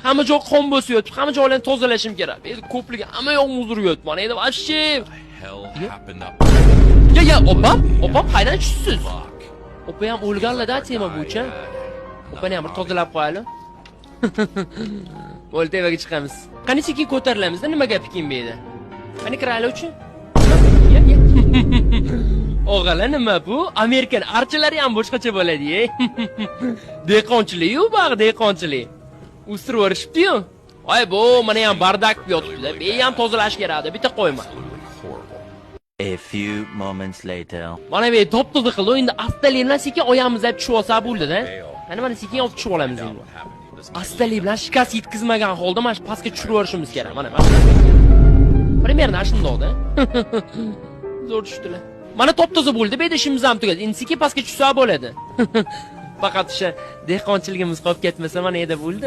hamma joy qon bo'sib yotibdi. Hamma joylarni tozalashim kerak. Endi ko'pligi hamma yoq muzdirib yotibdi. Mana endi vashshi. Ya, opam qaydan tushsiz? Opa ham o'lganlar-da tema bo'yicha. Opani ham bir tozalab qo'yaylik. Bo'ldi, tevaga chiqamiz. Qani sekin ko'tarilamizda, nima gap ekan bu yerda? Qani kiraylik uchun? Ya. O'g'ala nima bu? Amerikan archalari ham boshqacha bo'ladi-ey. Dehqonchilik-yu, bag' dehqonchilik. Ustirib o'rishibdi-yu. Voy bu, mana ham bardak yotibdi-da. Bu ham tozalash kerak-da, bitta qo'yma. A few moments later. Mana bu top-toza qildi, endi astalik bilan sekin oyog'imizga tushib olsa bo'ldi-da. Mana sekin olib tushib olamiz endi. Astalik bilan shikast yetkazmagan holda mana shu pastga tushirib yuborishimiz kerak. Mana. Примерно shundoqda. Zo'r tushdilar. Mana top-toza bo'ldi, bu yerda ishimiz ham tugadi. Endi sekin pastga tushsa bo'ladi. Faqat o'sha dehqonchiligimiz qolib ketmasa mana yerda bo'ldi.